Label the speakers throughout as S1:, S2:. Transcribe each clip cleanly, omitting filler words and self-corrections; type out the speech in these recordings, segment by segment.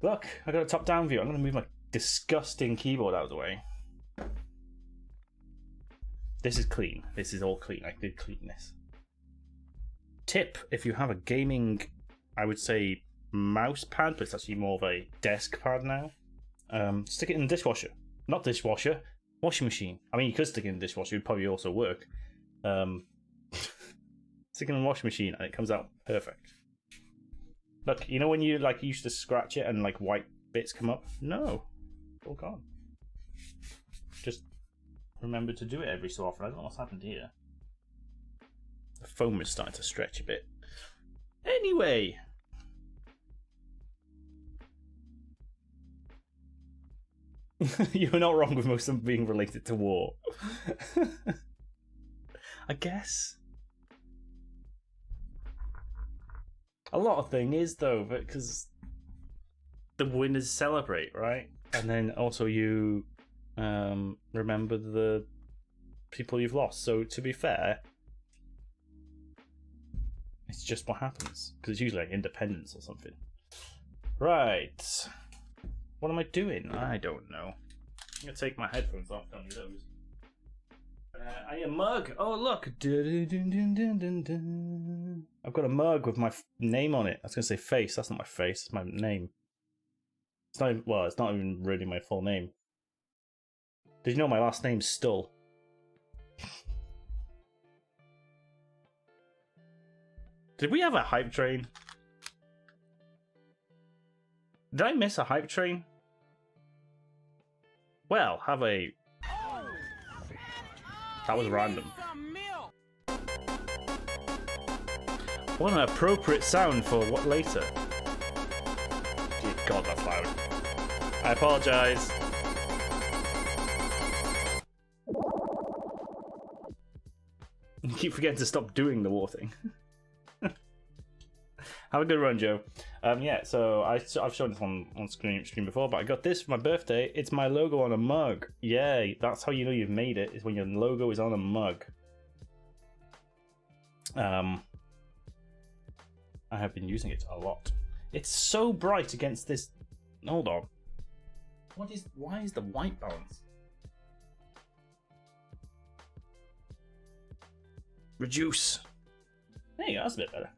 S1: Look, I got a top-down view. I'm going to move my disgusting keyboard out of the way. This is clean. This is all clean. I did clean this. Tip, if you have a gaming, I would say, mouse pad, but it's actually more of a desk pad now, stick it in the dishwasher. Not dishwasher, washing machine. I mean, you could stick it in the dishwasher. It would probably also work. Stick it in the washing machine and it comes out perfect. Look, you know when you like used to scratch it and like white bits come up? No, it's all gone. Just remember to do it every so often. I don't know what's happened here. The foam is starting to stretch a bit. Anyway. You're not wrong with most of them being related to war. I guess. A lot of thing is though, because the winners celebrate, right? And then also you remember the people you've lost. So to be fair, it's just what happens. Because it's usually like independence or something. Right. What am I doing? I don't know. I'm going to take my headphones off, don't need those. I need a mug. Oh, look. I've got a mug with my name on it. I was going to say face. That's not my face. It's my name. It's not even, well, it's not even really my full name. Did you know my last name's Stull? Did we have a hype train? Did I miss a hype train? Well, have a... That was random. What an appropriate sound for what later. Dear God, that's loud. I apologise. You keep forgetting to stop doing the war thing. Have a good run, Joe. Yeah, so I've shown this one on stream before, but I got this for my birthday. It's my logo on a mug. Yay, that's how you know you've made it, is when your logo is on a mug. I have been using it a lot. It's so bright against this... Hold on. Why is the white balance? Reduce. There you go, that's a bit better.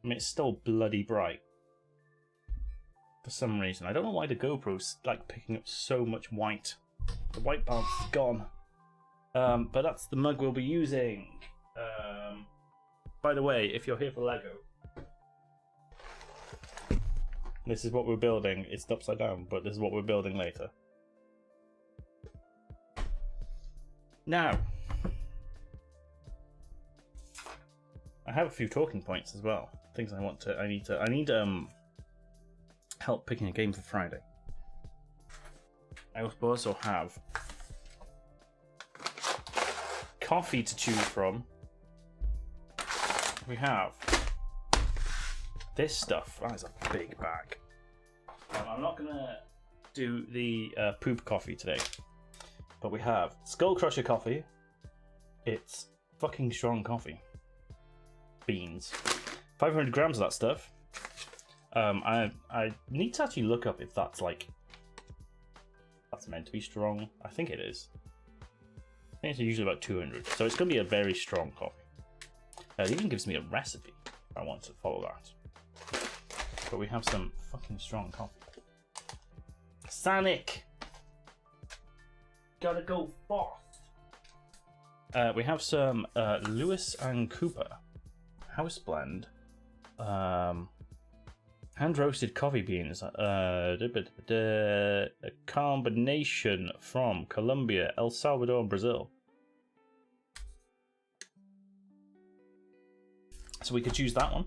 S1: I mean, it's still bloody bright. For some reason. I don't know why the GoPro's like picking up so much white. The white balance is gone. But that's the mug we'll be using. By the way, if you're here for Lego, this is what we're building. It's upside down, but this is what we're building later. Now, I have a few talking points as well. Things I need help picking a game for Friday. I also have coffee to choose from. We have this stuff. That is a big bag. I'm not gonna do the poop coffee today, but we have Skull Crusher coffee. It's fucking strong coffee. Beans. 500 grams of that stuff. I need to actually look up if that's meant to be strong. I think it is. I think it's usually about 200. So it's going to be a very strong coffee. It even gives me a recipe if I want to follow that. But we have some fucking strong coffee. Sanic! Gotta go fast! We have some Lewis and Cooper House Blend. Hand roasted coffee beans. A combination from Colombia, El Salvador, and Brazil. So we could choose that one.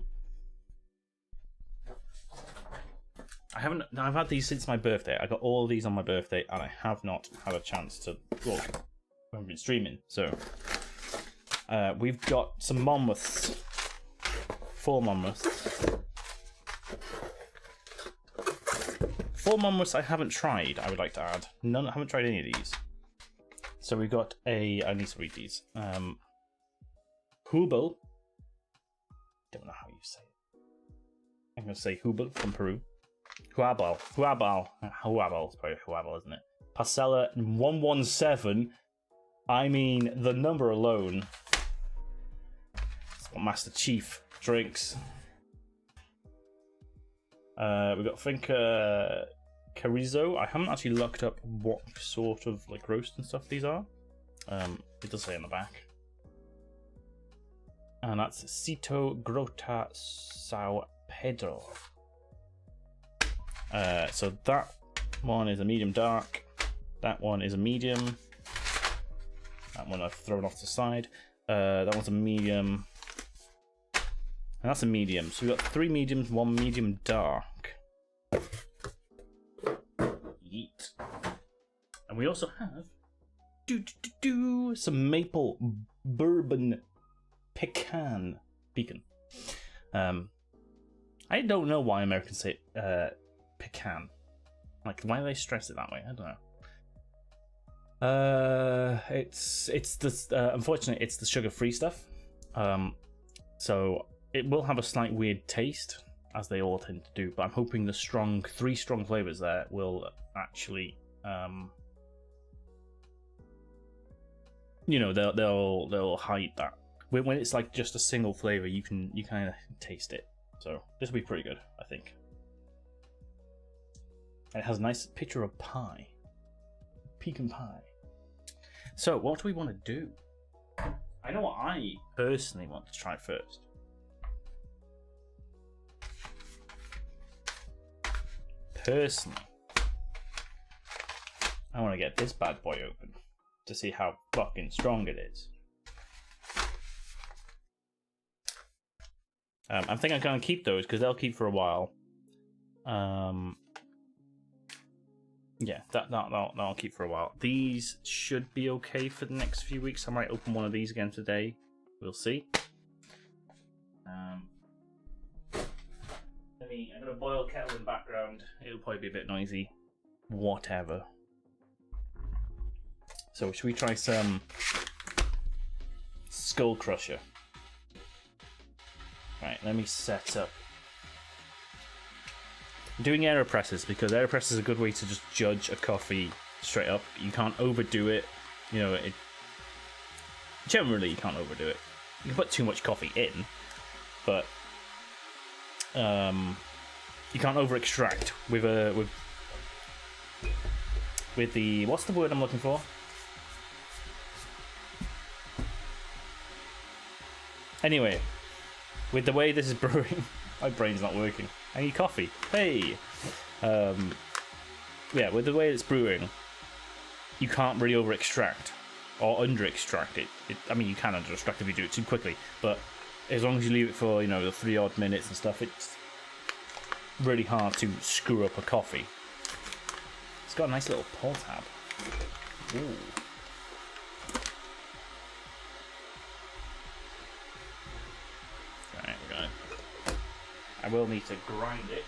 S1: I've had these since my birthday. I got all of these on my birthday, and I have not had a chance to. Well, I haven't been streaming, so we've got some Monmouths. 4 Monmouths. 4 Monmouths I haven't tried, I would like to add. I haven't tried any of these. So we've got I need to read these. Hubel. Don't know how you say it. I'm going to say Hubel from Peru. Huabal. It's probably Huabal, isn't it? Parcella 117. I mean, the number alone. That's what Master Chief drinks. We've got Finca Carrizo. I haven't actually looked up what sort of like roast and stuff these are. It does say on the back. And that's Cito Grota Sao Pedro. So that one is a medium dark. That one is a medium. That one I've thrown off to the side. That one's a medium. And that's a medium. So we've got 3 mediums, 1 medium dark. Yeet. And we also have some maple bourbon pecan. I don't know why Americans say pecan. Like, why do they stress it that way? I don't know. It's the unfortunately it's the sugar-free stuff. So it will have a slight weird taste, as they all tend to do. But I'm hoping the 3 strong flavors there will actually, you know, they'll hide that. When it's like just a single flavor, you kind of taste it. So this will be pretty good, I think. And it has a nice picture of pie, pecan pie. So what do we want to do? I know what I personally want to try first. Personally, I want to get this bad boy open to see how fucking strong it is. I think I'm going to keep those because they'll keep for a while. Yeah, that'll keep for a while. These should be okay for the next few weeks. I might open one of these again today. We'll see. I'm gonna boil kettle in the background. It'll probably be a bit noisy. Whatever. So should we try some Skull Crusher? Right, let me set up. I'm doing AeroPresses because AeroPress is a good way to just judge a coffee straight up. You can't overdo it. You know, generally you can't overdo it. You can put too much coffee in, but you can't over extract with the what's the word I'm looking for? Anyway, with the way this is brewing, my brain's not working. I need coffee. Hey, yeah, with the way it's brewing, you can't really over extract or under extract it. I mean, you can under extract if you do it too quickly, but as long as you leave it for, you know, the 3 odd minutes and stuff, it's really hard to screw up a coffee. It's got a nice little pull tab. Ooh. Right, we're gonna. I will need to grind it.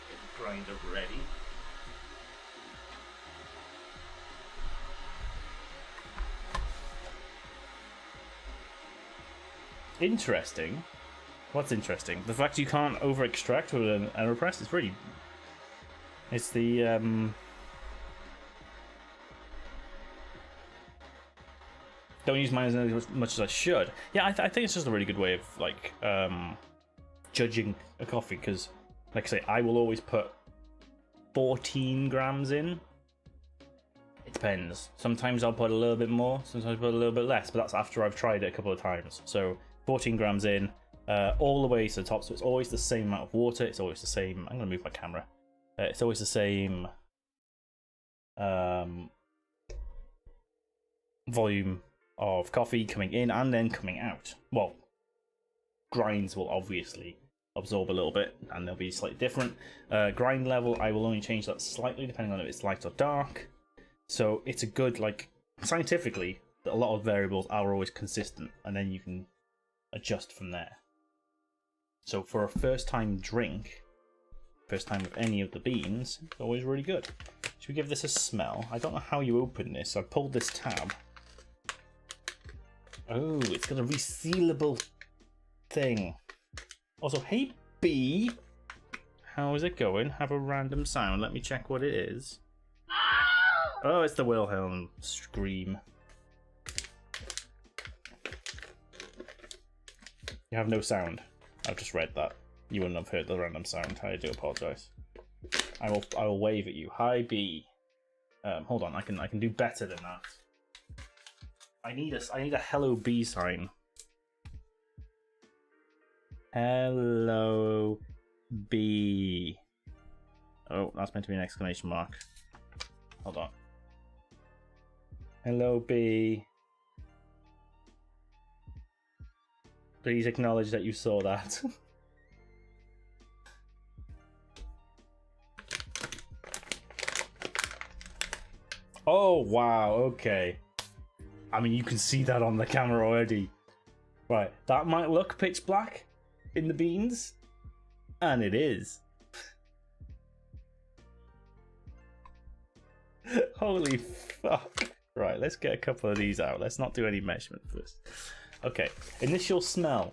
S1: Get the grinder ready. Interesting. What's interesting? The fact you can't over extract with an AeroPress is really. It's the don't use mine as much as I should. Yeah, I think it's just a really good way of like judging a coffee because, like I say, I will always put 14 grams in. It depends. Sometimes I'll put a little bit more. Sometimes I'll put a little bit less, but that's after I've tried it a couple of times. So 14 grams in. All the way to the top, so it's always the same amount of water. It's always the same. I'm going to move my camera. It's always the same volume of coffee coming in and then coming out. Well, grinds will obviously absorb a little bit, and they'll be slightly different. Grind level, I will only change that slightly depending on if it's light or dark. So it's a good, like, scientifically, a lot of variables are always consistent, and then you can adjust from there. So for a first time drink, first time with any of the beans, it's always really good. Should we give this a smell? I don't know how you open this. I pulled this tab. Oh, it's got a resealable thing. Also, hey B, How is it going? Have a random sound. Let me check what it is. Oh, it's the Wilhelm scream. You have no sound. I've just read that. You wouldn't have heard the random sound. I do apologise. I will wave at you. Hi B. Hold on, I can do better than that. I need a hello B sign. Hello B. Oh, that's meant to be an exclamation mark. Hold on. Hello B. Please acknowledge that you saw that. Oh, wow, okay. I mean, you can see that on the camera already. Right, that might look pitch black in the beans, and it is. Holy fuck. Right, let's get a couple of these out. Let's not do any measurement first. Okay, initial smell.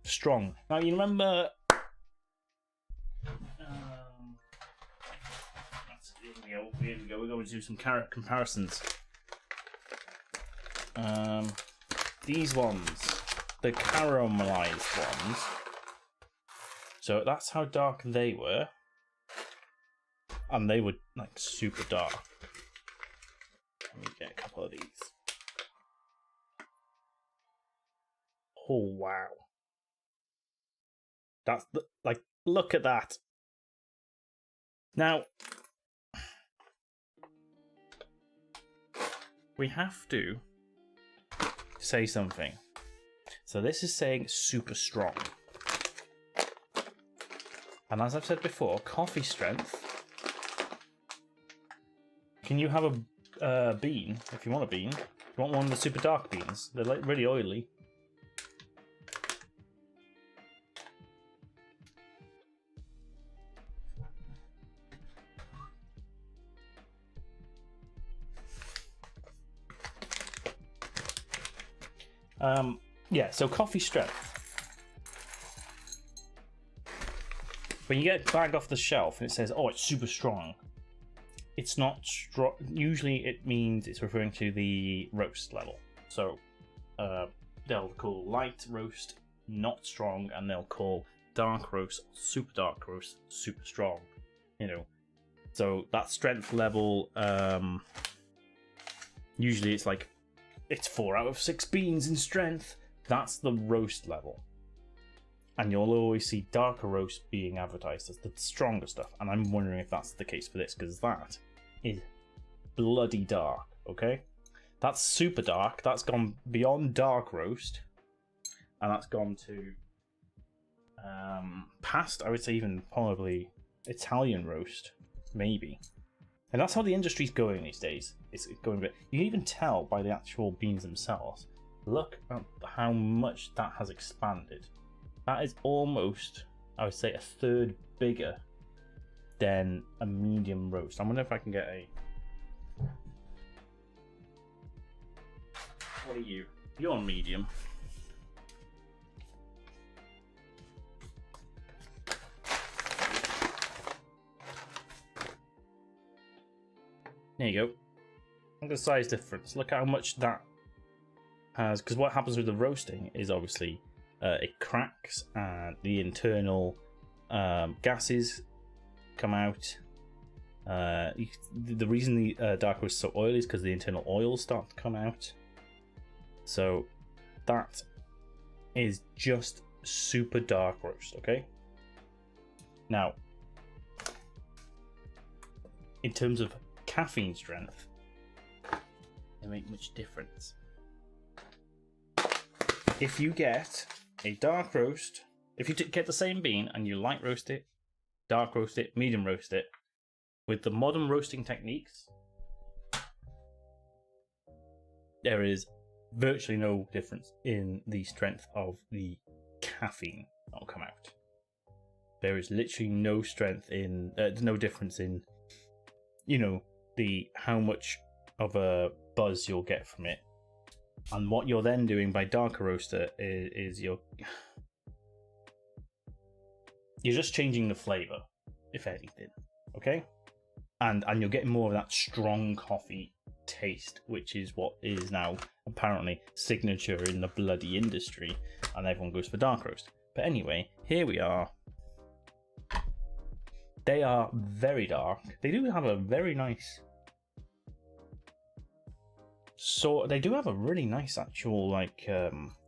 S1: Strong. Now, you remember... Here we go. We're going to do some comparisons. These ones, the caramelized ones. So that's how dark they were, and they were like super dark. Let me get a couple of these. Oh wow, that's like, look at that. Now, we have to say something. So this is saying super strong. And as I've said before, coffee strength. Can you have a bean, if you want a bean? You want one of the super dark beans? They're like really oily. Yeah, so coffee strength. When you get it bagged off the shelf and it says, oh, it's super strong, it's not strong. Usually it means it's referring to the roast level. So they'll call light roast not strong, and they'll call dark roast, super dark roast, super strong. You know, so that strength level, usually it's like, it's 4 out of 6 beans in strength. That's the roast level. And you'll always see darker roast being advertised as the stronger stuff. And I'm wondering if that's the case for this, because that is bloody dark, okay? That's super dark. That's gone beyond dark roast. And that's gone to past, I would say, even probably Italian roast, maybe. And that's how the industry's going these days. It's going a bit. You can even tell by the actual beans themselves. Look at how much that has expanded. That is almost, I would say, a third bigger than a medium roast. I wonder if I can get a... What are you? You're medium. There you go. Look at the size difference. Look at how much that has, because what happens with the roasting is obviously it cracks and the internal gases come out. The reason the dark roast is so oily is because the internal oils start to come out. So that is just super dark roast, okay? Now, in terms of caffeine strength, they make much difference. If you get a dark roast, if you get the same bean and you light roast it, dark roast it, medium roast it, with the modern roasting techniques, there is virtually no difference in the strength of the caffeine that will come out. There is literally no strength in, no difference in, you know, the how much of a buzz you'll get from it. And what you're then doing by darker roaster is you're You're just changing the flavor, if anything. Okay? And you're getting more of that strong coffee taste, which is what is now apparently signature in the bloody industry, and everyone goes for dark roast. But anyway, here we are. They are very dark. They do have a very nice... So they do have a really nice actual, like,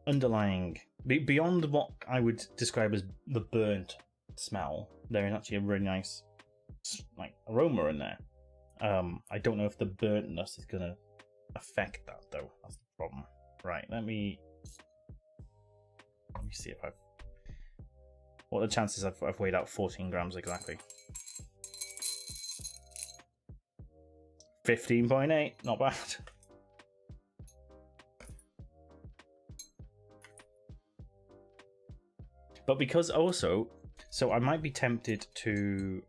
S1: underlying... Beyond what I would describe as the burnt smell, there is actually a really nice, like, aroma in there. I don't know if the burntness is gonna affect that though. That's the problem. Right, let me see if what are the chances I've weighed out 14 grams exactly. 15.8, not bad. But because also, so I might be tempted to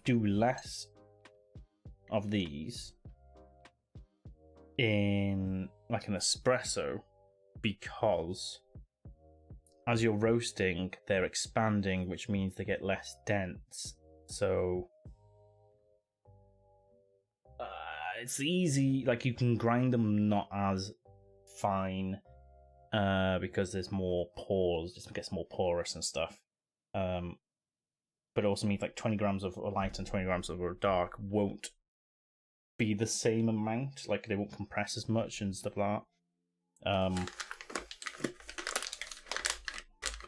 S1: do less of these in like an espresso, because as you're roasting, they're expanding, which means they get less dense. So it's easy, like you can grind them not as fine because there's more pores, just gets more porous and stuff. But it also means like 20 grams of light and 20 grams of dark won't be the same amount, like they won't compress as much and stuff like that.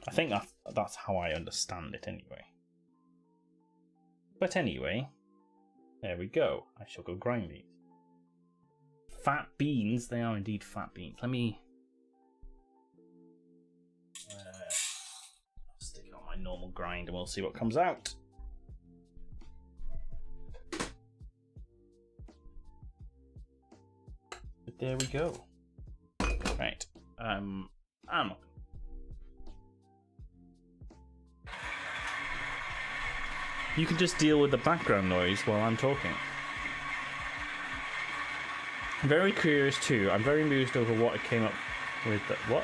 S1: I think that's how I understand it anyway. But anyway, there we go. I shall go grind these. Fat beans, they are indeed fat beans. Let me stick it on my normal grind and we'll see what comes out. But there we go. Right. I'm not. You can just deal with the background noise while I'm talking. I'm very curious too. I'm very amused over what it came up with. What?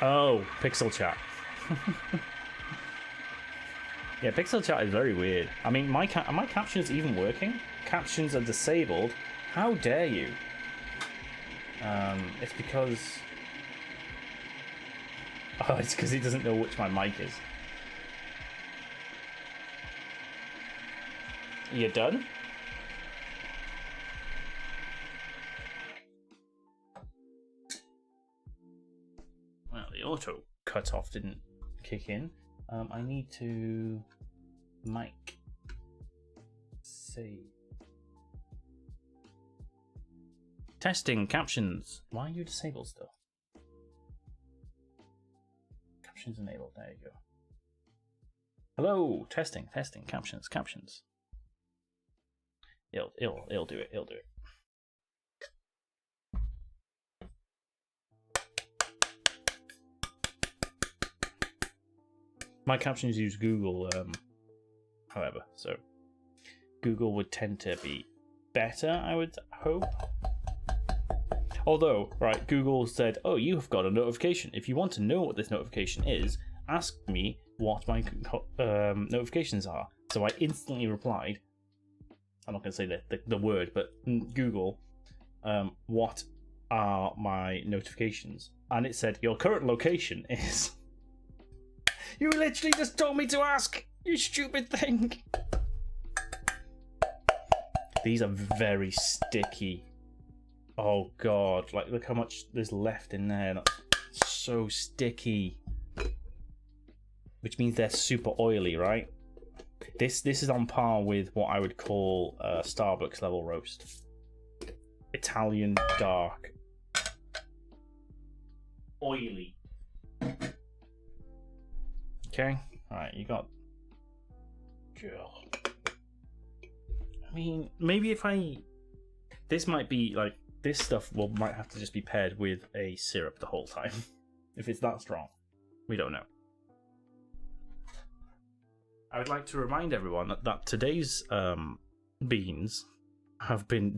S1: Oh, pixel chat. Yeah, pixel chat is very weird. I mean, are my captions even working? Captions are disabled. How dare you? It's because... Oh, it's because he doesn't know which my mic is. You done? Well, the auto cutoff didn't kick in. I need to mic save. Testing captions. Why are you disabled still? Captions enabled. There you go. Hello. Testing. Captions. It'll do it. It'll do it. My captions use Google, however, so Google would tend to be better, I would hope. Although, right, Google said, oh, you have got a notification. If you want to know what this notification is, ask me what my notifications are. So I instantly replied, I'm not going to say the word, but Google, what are my notifications? And it said, your current location is... You literally just told me to ask, you stupid thing. These are very sticky. Oh god, like look how much there's left in there. That's so sticky. Which means they're super oily, right? This is on par with what I would call a Starbucks level roast. Italian dark. Oily. Okay, alright, you got... I mean, maybe if I... This might be, like, this stuff might have to just be paired with a syrup the whole time. If it's that strong. We don't know. I would like to remind everyone that today's beans have been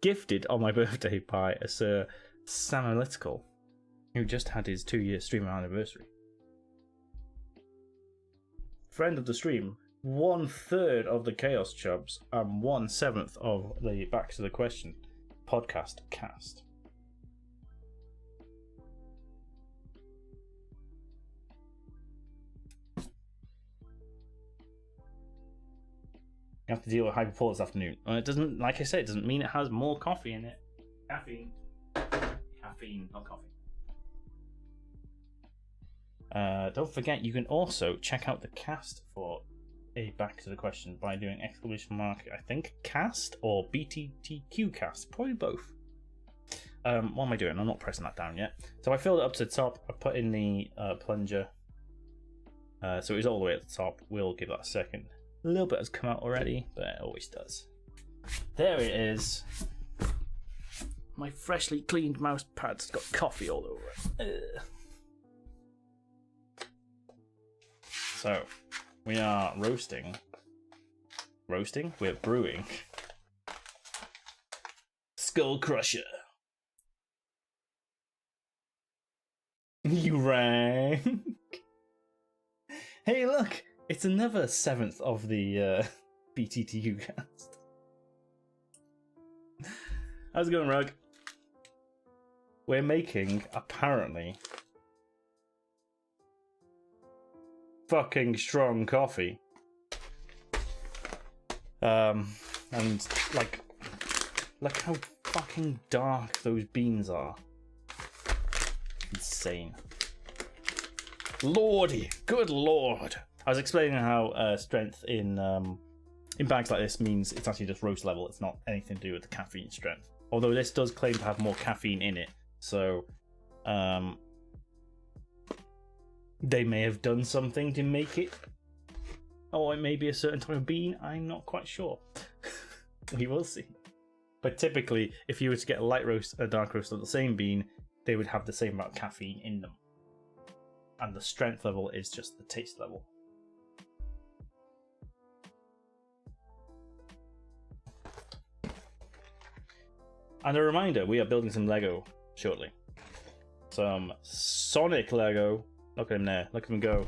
S1: gifted on my birthday by a Sir Sam Analytical, who just had his 2-year stream anniversary. Friend of the stream, 1/3 of the Chaos Chubs, and 1/7 of the Back to the Question podcast cast. You have to deal with hyperpolar this afternoon. And it doesn't, like I said, it doesn't mean it has more coffee in it. Caffeine. Caffeine, not coffee. Don't forget, you can also check out the cast for a Back to the Question by doing ! I think cast or BTTQ cast, probably both. What am I doing? I'm not pressing that down yet. So I filled it up to the top. I put in the plunger. So it was all the way at the top. We'll give that a second. A little bit has come out already, but it always does. There it is. My freshly cleaned mouse pad's got coffee all over it. Ugh. So, we are roasting. Roasting? We're brewing. Skull Crusher. You rang. Hey, look! It's another 7th of the BTTU cast. How's it going, Rug? We're making, apparently, fucking strong coffee. And, like, look how fucking dark those beans are. Insane. Lordy, good lord. I was explaining how strength in bags like this means it's actually just roast level. It's not anything to do with the caffeine strength. Although this does claim to have more caffeine in it, so they may have done something to make it. Or it may be a certain type of bean. I'm not quite sure. We will see. But typically, if you were to get a light roast and a dark roast of the same bean, they would have the same amount of caffeine in them. And the strength level is just the taste level. And a reminder, we are building some Lego shortly. Some Sonic Lego. Look at him there. Look at him go.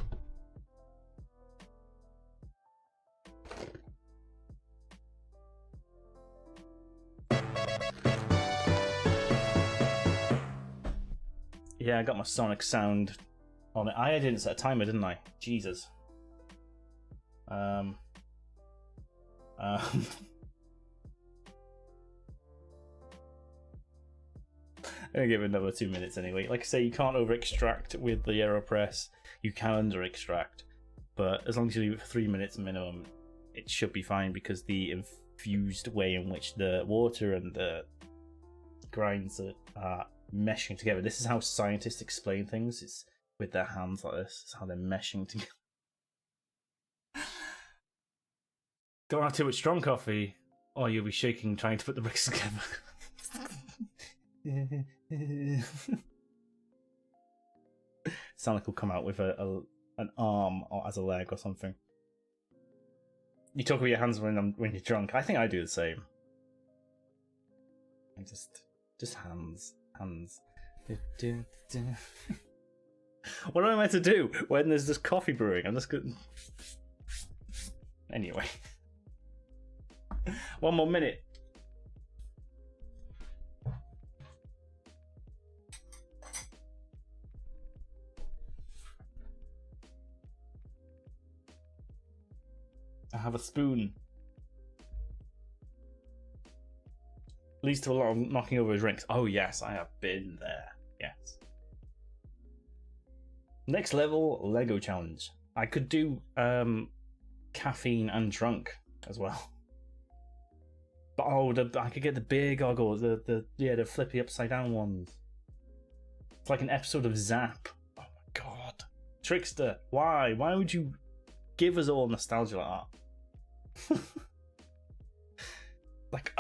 S1: Yeah, I got my Sonic sound on it. I didn't set a timer, didn't I? Jesus. I'm gonna give it another 2 minutes anyway. Like I say, you can't over extract with the AeroPress. You can under extract, but as long as you leave it for 3 minutes minimum, it should be fine because the infused way in which the water and the grinds are meshing together. This is how scientists explain things. It's with their hands like this. It's how they're meshing together. Don't have too much strong coffee, or you'll be shaking trying to put the bricks together. Sonic will come out with an arm or as a leg or something. You talk with your hands when you're drunk. I think I do the same. I just hands. What am I meant to do when there's just coffee brewing? I'm just good. Anyway, 1 more minute. I have a spoon. Leads to a lot of knocking over his drinks. Oh yes, I have been there. Yes. Next level Lego challenge. I could do caffeine and drunk as well. But I could get the beer goggles, the flippy upside down ones. It's like an episode of Zap. Oh my god. Trickster, why? Why would you give us all nostalgia like that? Like,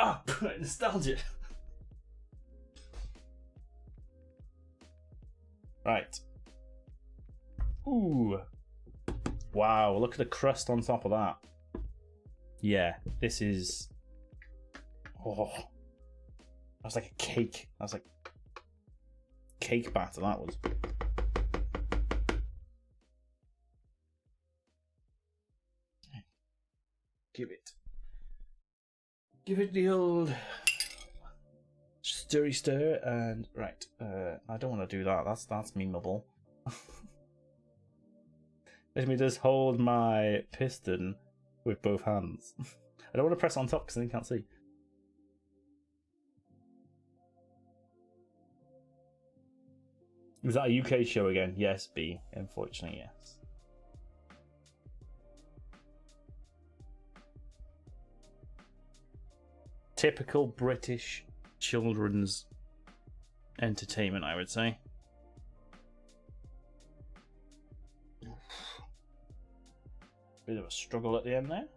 S1: nostalgia. Right. Ooh. wow, look at the crust on top of that. Yeah, this is... Oh. That's like a cake. That's like cake batter, that was. Give it the old stirry stir, and right. I don't want to do that. That's memeable. Let me just hold my piston with both hands. I don't want to press on top because then you can't see. Was that a UK show again? Yes, B. Unfortunately, yes. Typical British children's entertainment, I would say. Bit of a struggle at the end there.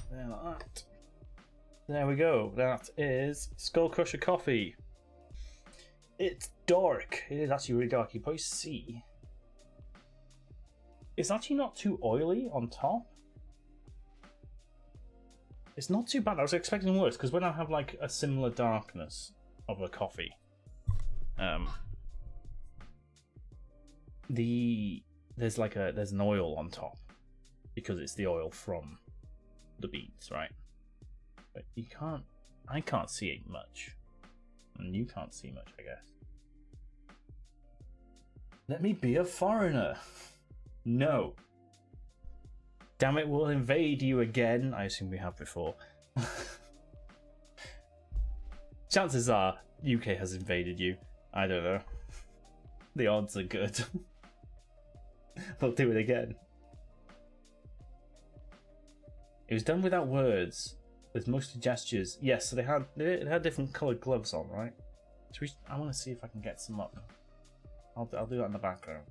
S1: There, like that. There we go. That is Skull Crusher coffee. It's dark. It is actually really dark. You can probably see. It's actually not too oily on top. It's not too bad. I was expecting worse because when I have like a similar darkness of a coffee, there's an oil on top because it's the oil from the beans, right? But I can't see it much, and you can't see much, I guess. Let me be a foreigner. No. Damn it, we'll invade you again. I assume we have before. Chances are UK has invaded you. I don't know. The odds are good. They'll do it again. It was done without words. With mostly gestures. Yes, so they had different coloured gloves on, right? So I want to see if I can get some up. I'll do that in the background.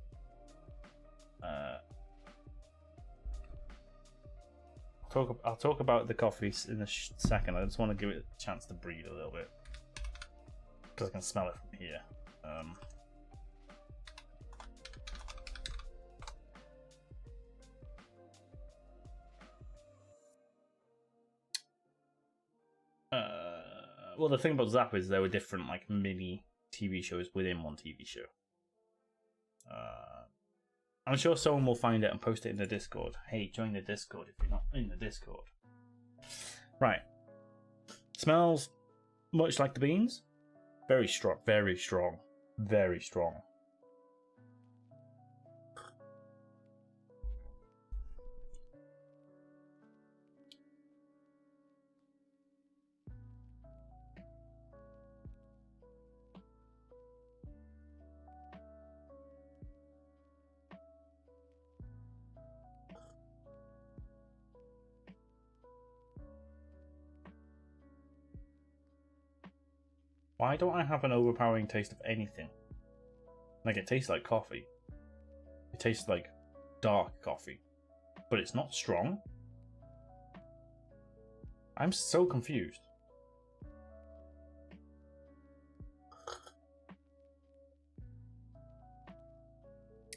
S1: I'll talk about the coffee in a second. I just want to give it a chance to breathe a little bit because I can smell it from here. Well, the thing about Zap is there were different like mini TV shows within one TV show. I'm sure someone will find it and post it in the Discord. Hey, join the Discord if you're not in the Discord. Right. Smells much like the beans. Very strong, very strong, very strong. Why don't I have an overpowering taste of anything? Like, it tastes like coffee. It tastes like dark coffee. But it's not strong. I'm so confused.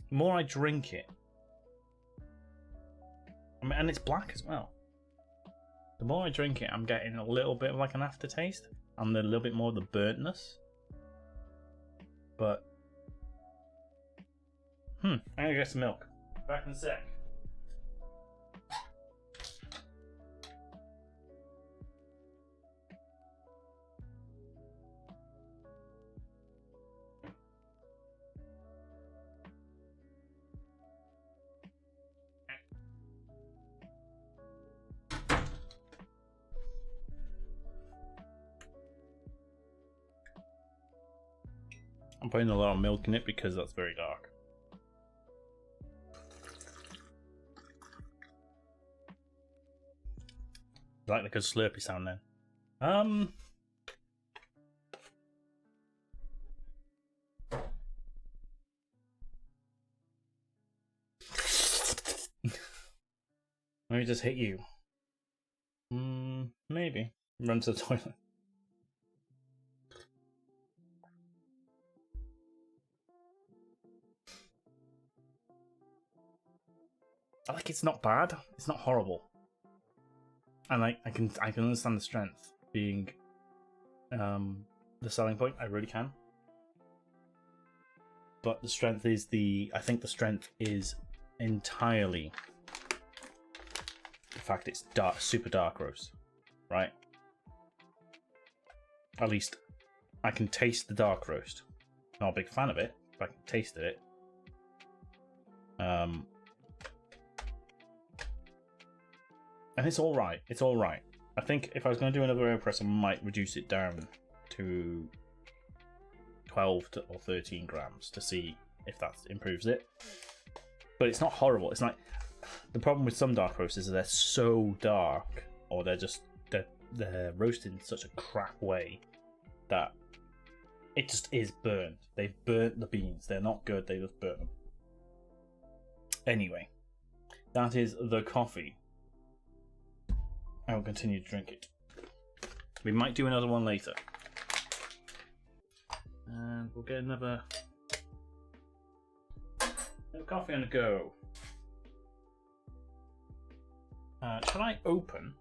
S1: The more I drink it... I mean, and it's black as well. The more I drink it, I'm getting a little bit of like an aftertaste. And a little bit more of the burntness. But I'm gonna get some milk. Back in a sec. I'm putting a lot of milk in it because that's very dark. Like the good slurpy sound then. Let me just hit you. Maybe. Run to the toilet. like it's not bad. It's not horrible. And like I can understand the strength being the selling point. I really can. But the strength is I think the strength is entirely the fact it's dark, super dark roast, right? At least I can taste the dark roast. Not a big fan of it, but I can taste it. And it's all right. It's all right. I think if I was going to do another AeroPress, I might reduce it down to 12 or 13 grams to see if that improves it. But it's not horrible. It's like the problem with some dark roasts is they're so dark, or they're roasted in such a crap way that it just is burnt. They've burnt the beans. They're not good. They just burn them. Anyway, that is the coffee. I will continue to drink it. We might do another one later. And we'll get another coffee on the go. Shall I open?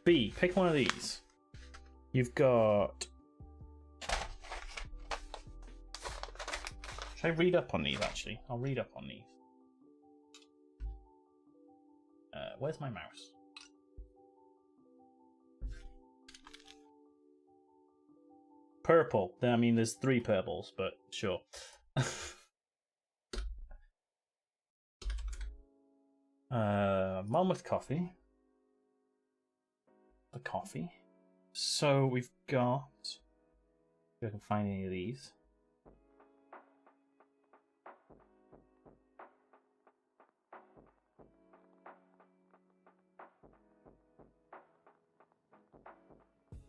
S1: B, pick one of these. You've got... Should I read up on these, actually? I'll read up on these. Where's my mouse? Purple. I mean, there's 3 purples, but sure. Monmouth coffee. The coffee. So we've got... If I can find any of these.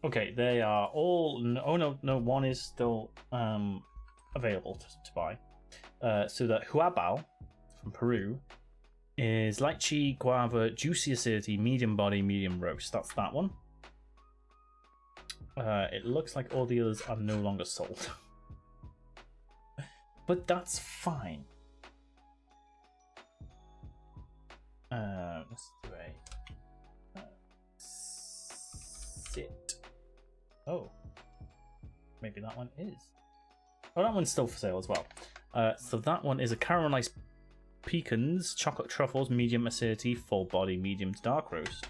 S1: Okay, they are all... Oh, no, one is still available to buy. So that Huabao from Peru is lychee, guava, juicy acidity, medium body, medium roast. That's that one. It looks like all the others are no longer sold. But that's fine. Let's do a... sit. Oh, maybe that one is. Oh, that one's still for sale as well. So that one is a caramelized pecans, chocolate truffles, medium acidity, full body, medium to dark roast.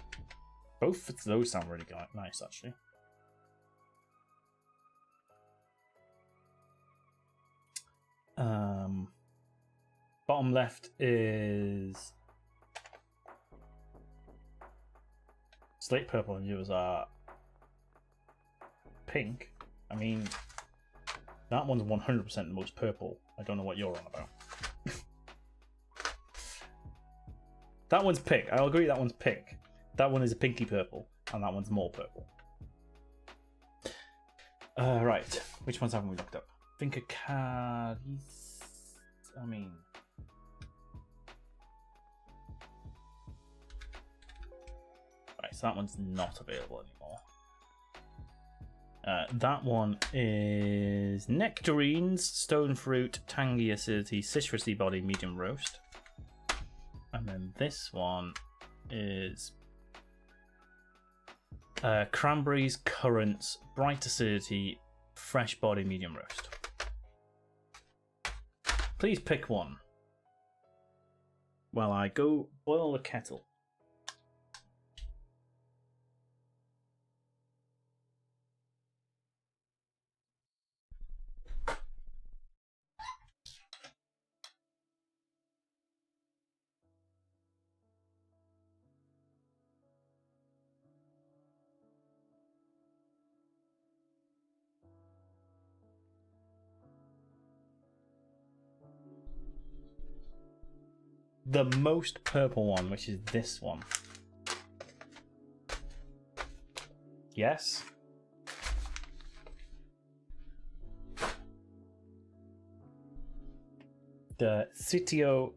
S1: Both of those sound really nice, actually. Bottom left is slate purple, and yours are pink. I mean, that one's 100% the most purple. I don't know what you're on about. That one's pink. I'll agree that one's pink. That one is a pinky purple, and that one's more purple. Right. Which ones haven't we looked up? Finca Cadiz. I mean... Right, so that one's not available anymore. That one is nectarines, stone fruit, tangy acidity, citrusy body, medium roast. And then this one is cranberries, currants, bright acidity, fresh body, medium roast. Please pick one while I go boil the kettle. The most purple one, which is this one. Yes? The Sitio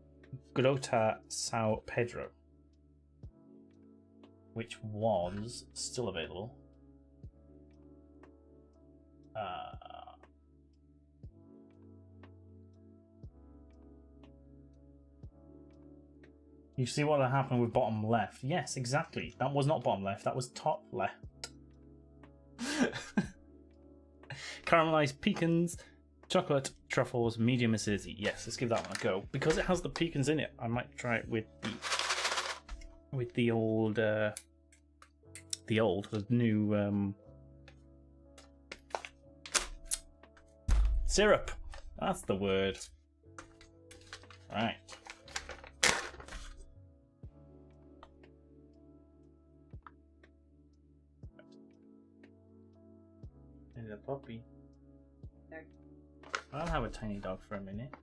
S1: Grota Sao Pedro, which was still available. You see what happened with bottom left? Yes, exactly. That was not bottom left. That was top left. Caramelized pecans, chocolate, truffles, medium acidity. Yes, let's give that one a go. Because it has the pecans in it, I might try it with the new syrup. That's the word. Right. And a puppy. I'll have a tiny dog for a minute.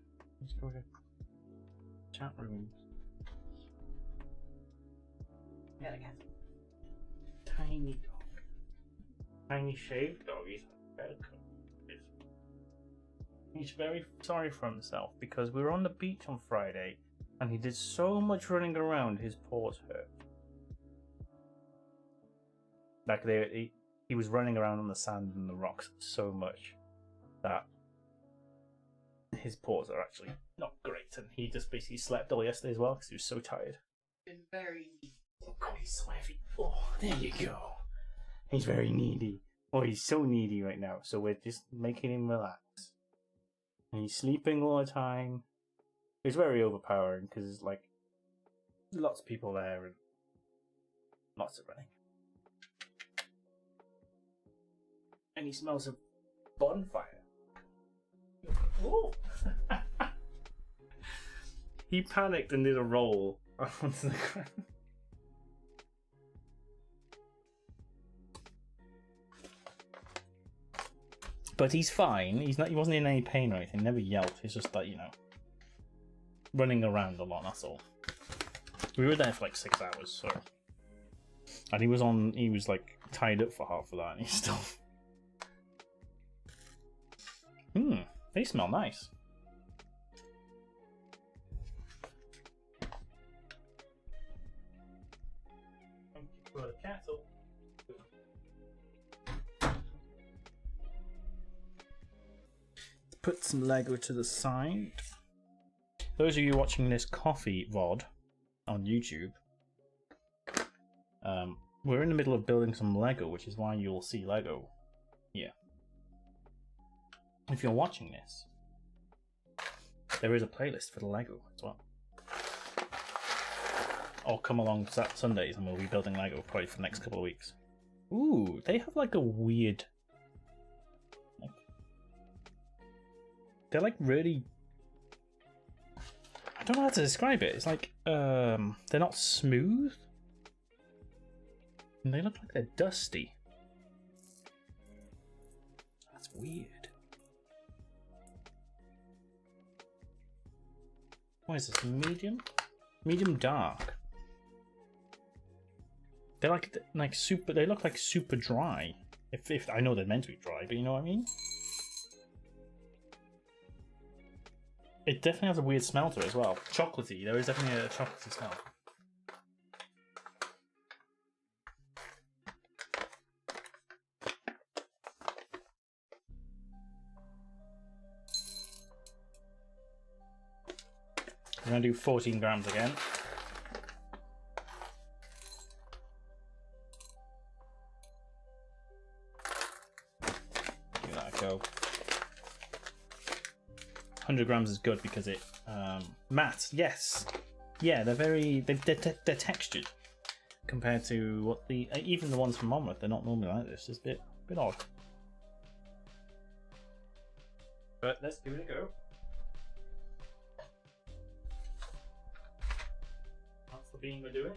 S1: Let's go to chat rooms. Yeah, I guess. Tiny dog. Tiny shaved dog. He's very sorry for himself because we were on the beach on Friday and he did so much running around his paws hurt. Back there, he was running around on the sand and the rocks so much that his paws are actually not great, and he just basically slept all yesterday as well because he was so tired.
S2: Been very needy.
S1: Oh god, he's so heavy. Oh, there you go. He's very needy. Oh, he's so needy right now, so we're just making him relax. And he's sleeping all the time. It's very overpowering because there's like lots of people there and lots of running. And he smells of bonfire. Oh! He panicked and did a roll onto the ground. But he's fine. He wasn't in any pain or anything. Never yelped. He's just like, running around a lot. That's all. We were there for like 6 hours, so. And he was like tied up for half of that, and he's still. They smell nice. Thank you for the cattle. Put some Lego to the side. Those of you watching this coffee VOD on YouTube, we're in the middle of building some Lego, which is why you'll see Lego here. If you're watching this, there is a playlist for the Lego as well. Or come along Sundays and we'll be building Lego probably for the next couple of weeks. Ooh, they have like a weird... They're like really... I don't know how to describe it. It's like, they're not smooth. And they look like they're dusty. That's weird. What is this? Medium? Medium dark. They're like super. They look like super dry. If I know they're meant to be dry, but you know what I mean. It definitely has a weird smell to it as well. Chocolatey. There is definitely a chocolatey smell. I'm going to do 14 grams again. Give that a go. 100 grams is good because it matte. Yes, yeah, they're textured compared to what even the ones from Monmouth. They're not normally like this. It's a bit odd. But let's give it a go. That's the bean we're doing.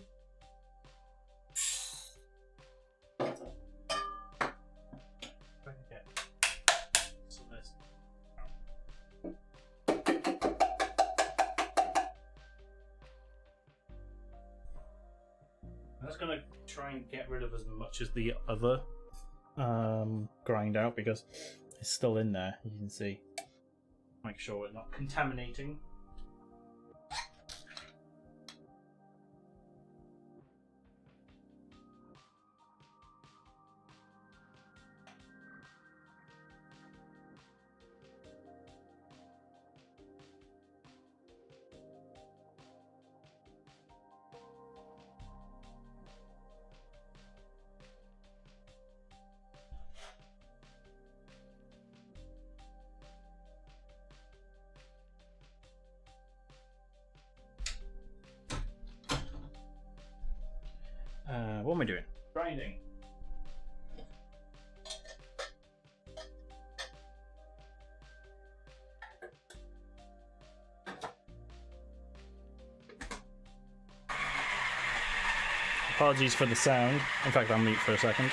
S1: I'm just gonna try and get rid of as much as the other grind out because it's still in there. You can see. Make sure we're not contaminating. am I doing? Grinding. Apologies for the sound. In fact, I'll mute for a second.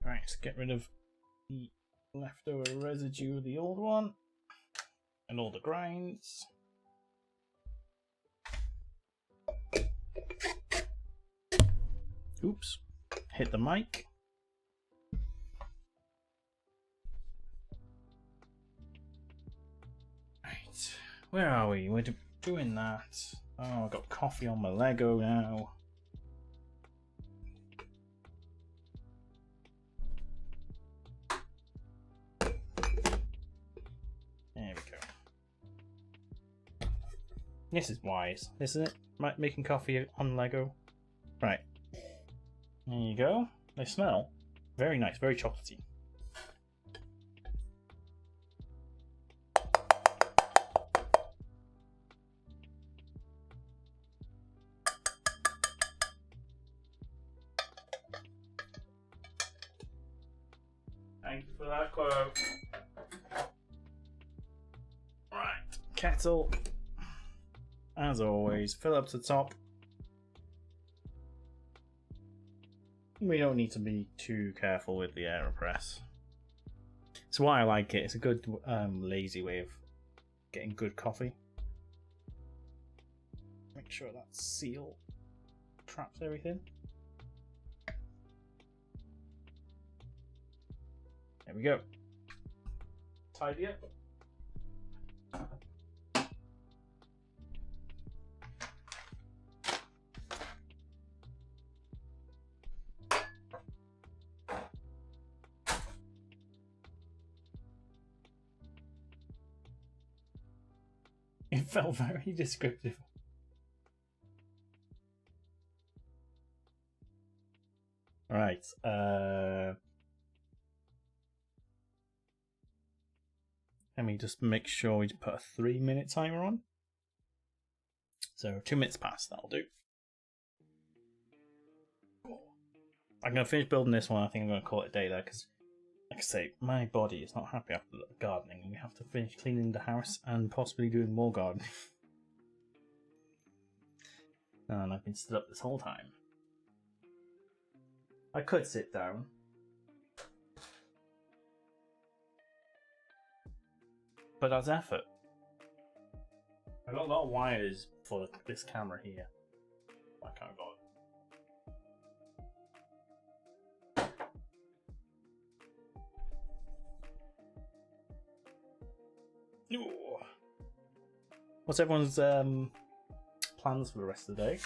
S1: Right, let's get rid of the leftover residue of the old one and all the grinds. Oops, hit the mic. Right, where are we? We're doing that. Oh, I've got coffee on my Lego now. There we go. This is wise, isn't it? Making coffee on Lego. Right. There you go. They smell very nice, very chocolatey. Thank you for that quote. Right, kettle. As always, fill up to the top. We don't need to be too careful with the AeroPress. It's why I like it. It's a good lazy way of getting good coffee. Make sure that seal traps everything. There we go. Tidy up. It felt very descriptive. Right. Let me just make sure we put a 3-minute timer on. So 2 minutes past, that'll do. I'm going to finish building this one. I think I'm going to call it a day there because, like I say, my body is not happy after the gardening, and we have to finish cleaning the house and possibly doing more gardening. And I've been stood up this whole time. I could sit down. But that's effort. I got a lot of wires for this camera here. I can't go. What's everyone's plans for the rest of the day?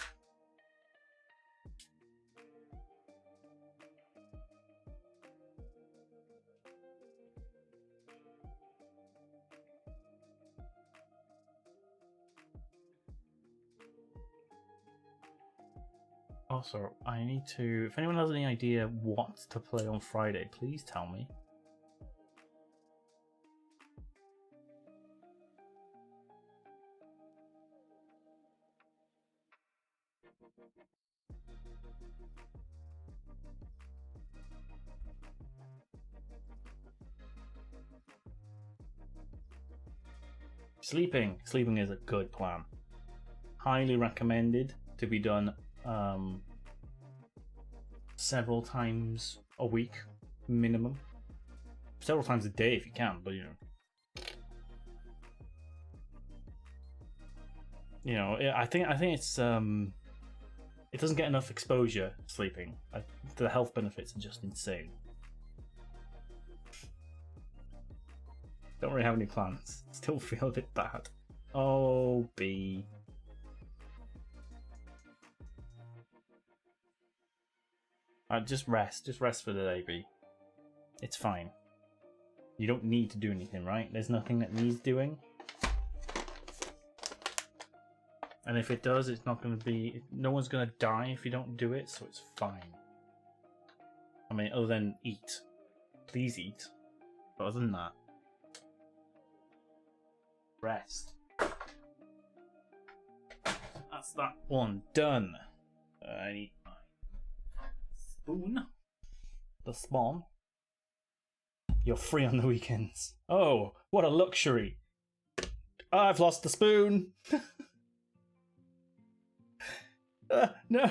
S1: Also, I need to... If anyone has any idea what to play on Friday, please tell me. Sleeping is a good plan. Highly recommended to be done several times a week minimum. Several times a day if you can, but I think it's It doesn't get enough exposure sleeping. The health benefits are just insane. Don't really have any plans. Still feel a bit bad. Oh, B. Just rest. Just rest for the day, B. It's fine. You don't need to do anything, right? There's nothing that needs doing. And if it does, it's not going to be... No one's going to die if you don't do it, so it's fine. I mean, other than eat. Please eat. But other than that... Rest. That's that one done. I need my spoon. The spawn. You're free on the weekends. Oh, what a luxury. I've lost the spoon. No.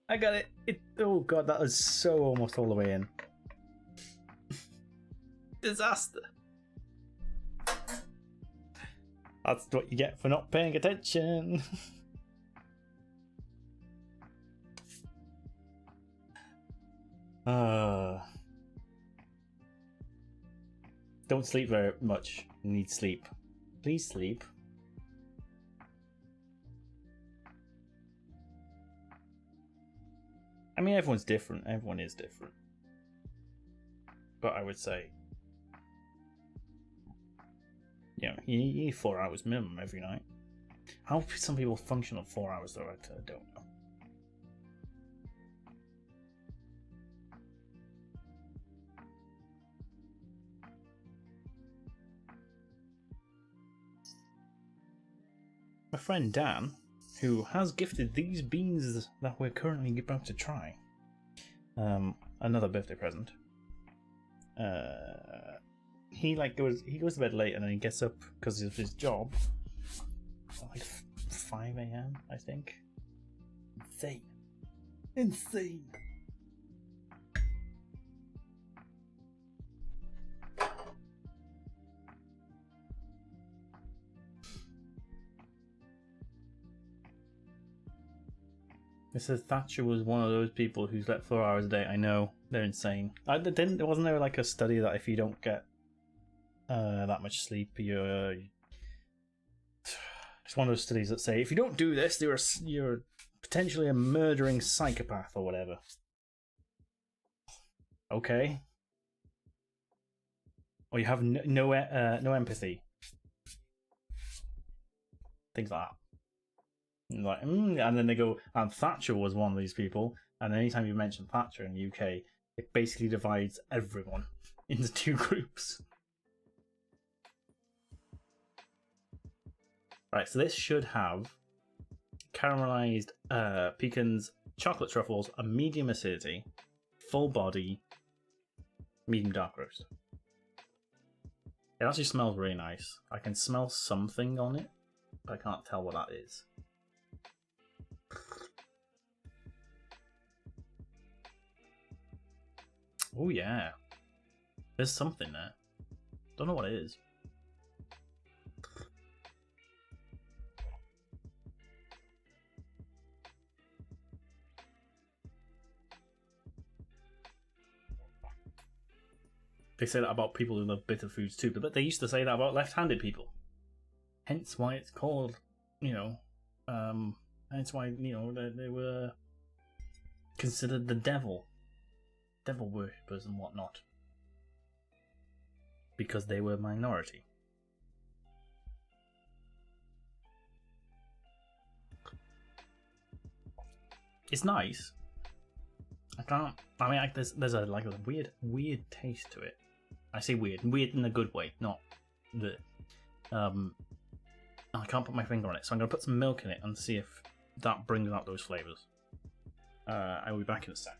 S1: I got it. Oh god, that was so almost all the way in. Disaster. That's what you get for not paying attention. Don't sleep very much. You need sleep. Please sleep. I mean, everyone's different. Everyone is different. But I would say, you need 4 hours minimum every night. How some people function on 4 hours though, I don't know. My friend Dan, who has gifted these beans that we're currently about to try, another birthday present. He goes to bed late and then he gets up because of his job at like 5 a.m. I think. Insane. It says Thatcher was one of those people who slept 4 hours a day. I know, they're insane. Wasn't there like a study that if you don't get that much sleep, you're... It's one of those studies that say if you don't do this, you're potentially a murdering psychopath or whatever. Okay. Or you have no empathy. Things like that. Like, and then they go, and Thatcher was one of these people. And anytime you mention Thatcher in the UK, it basically divides everyone into 2 groups. Right, so this should have caramelized pecans, chocolate truffles, a medium acidity, full body, medium dark roast. It actually smells really nice. I can smell something on it, but I can't tell what that is. Oh yeah, there's something there. Don't know what it is. They say that about people who love bitter foods too, but they used to say that about left-handed people. Hence why it's called, hence why, they were considered the devil worshippers and whatnot, because they were a minority. It's nice. There's a weird taste to it. I say weird in a good way, not the. I can't put my finger on it, so I'm gonna put some milk in it and see if that brings out those flavors. I will be back in a sec.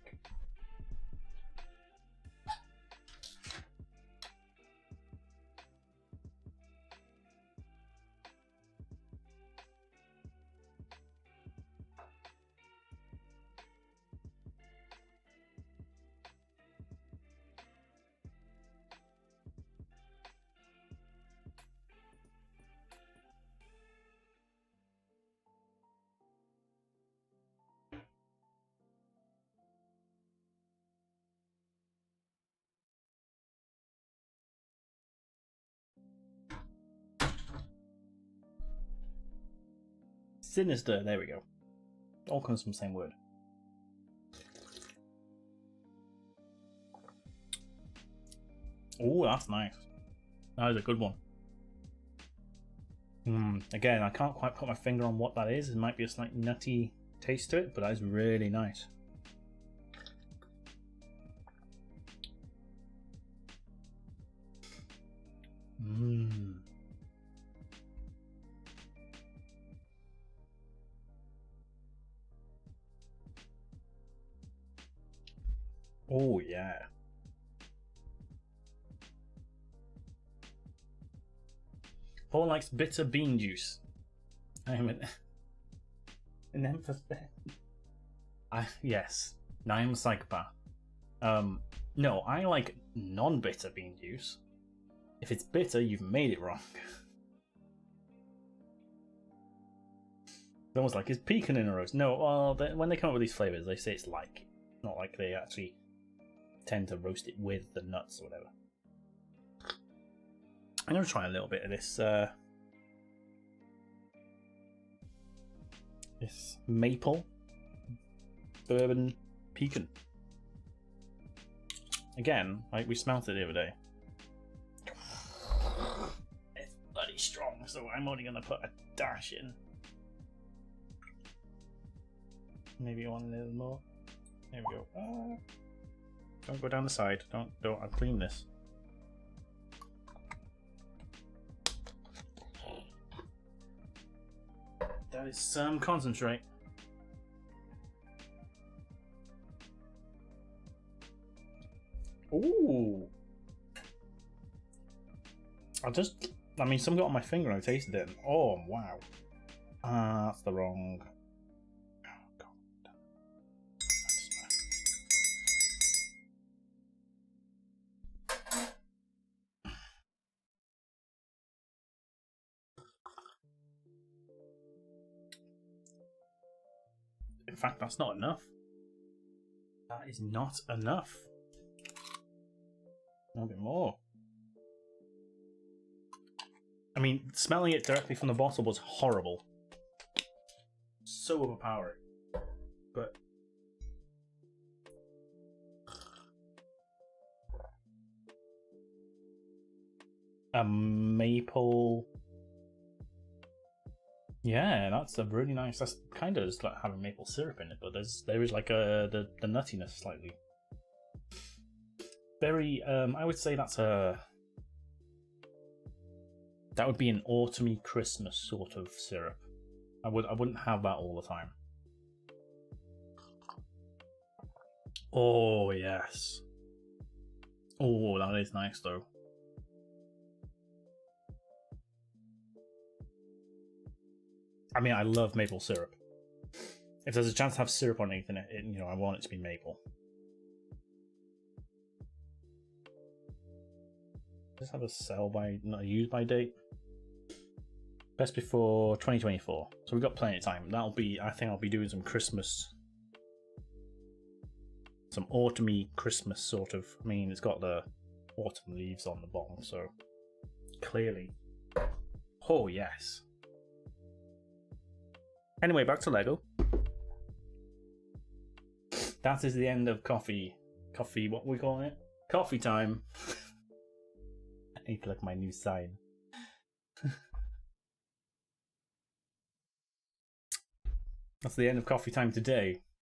S1: Sinister. There we go. All comes from the same word. Oh, that's nice. That is a good one. Again, I can't quite put my finger on what that is. It might be a slightly nutty taste to it, but that is really nice. Oh yeah. Paul likes bitter bean juice. I am an empath. Yes, I am a psychopath. No, I like non-bitter bean juice. If it's bitter, you've made it wrong. It's almost like, is pecan in a roast? No, well, when they come up with these flavors, they say it's like, not like they actually tend to roast it with the nuts or whatever. I'm going to try a little bit of this this maple bourbon pecan. Again, like we smelt it the other day. It's bloody strong, so I'm only going to put a dash in. Maybe one a little more. There we go. Don't go down the side. Don't. I'll clean this. That is some concentrate. Ooh. I mean, some got on my finger and I tasted it. And, oh, wow. That's the wrong. Oh, God. In fact, that's not enough. That is not enough. A bit more. I mean, smelling it directly from the bottle was horrible. So overpowering. But a maple. Yeah, that's a really nice. That's kind of just like having maple syrup in it, but there is like the nuttiness slightly. Very. I would say that's a. That would be an autumny Christmas sort of syrup. I wouldn't have that all the time. Oh yes. Oh, that is nice though. I mean, I love maple syrup. If there's a chance to have syrup on anything, I want it to be maple. Just have a sell by, not a use by date. Best before 2024. So we've got plenty of time. I think I'll be doing some Christmas, some autumny Christmas sort of. I mean, it's got the autumn leaves on the bottom, so clearly. Oh yes. Anyway, back to Lego. That is the end of coffee. Coffee, what are we calling it? Coffee time. I need to look at my new sign. That's the end of coffee time today.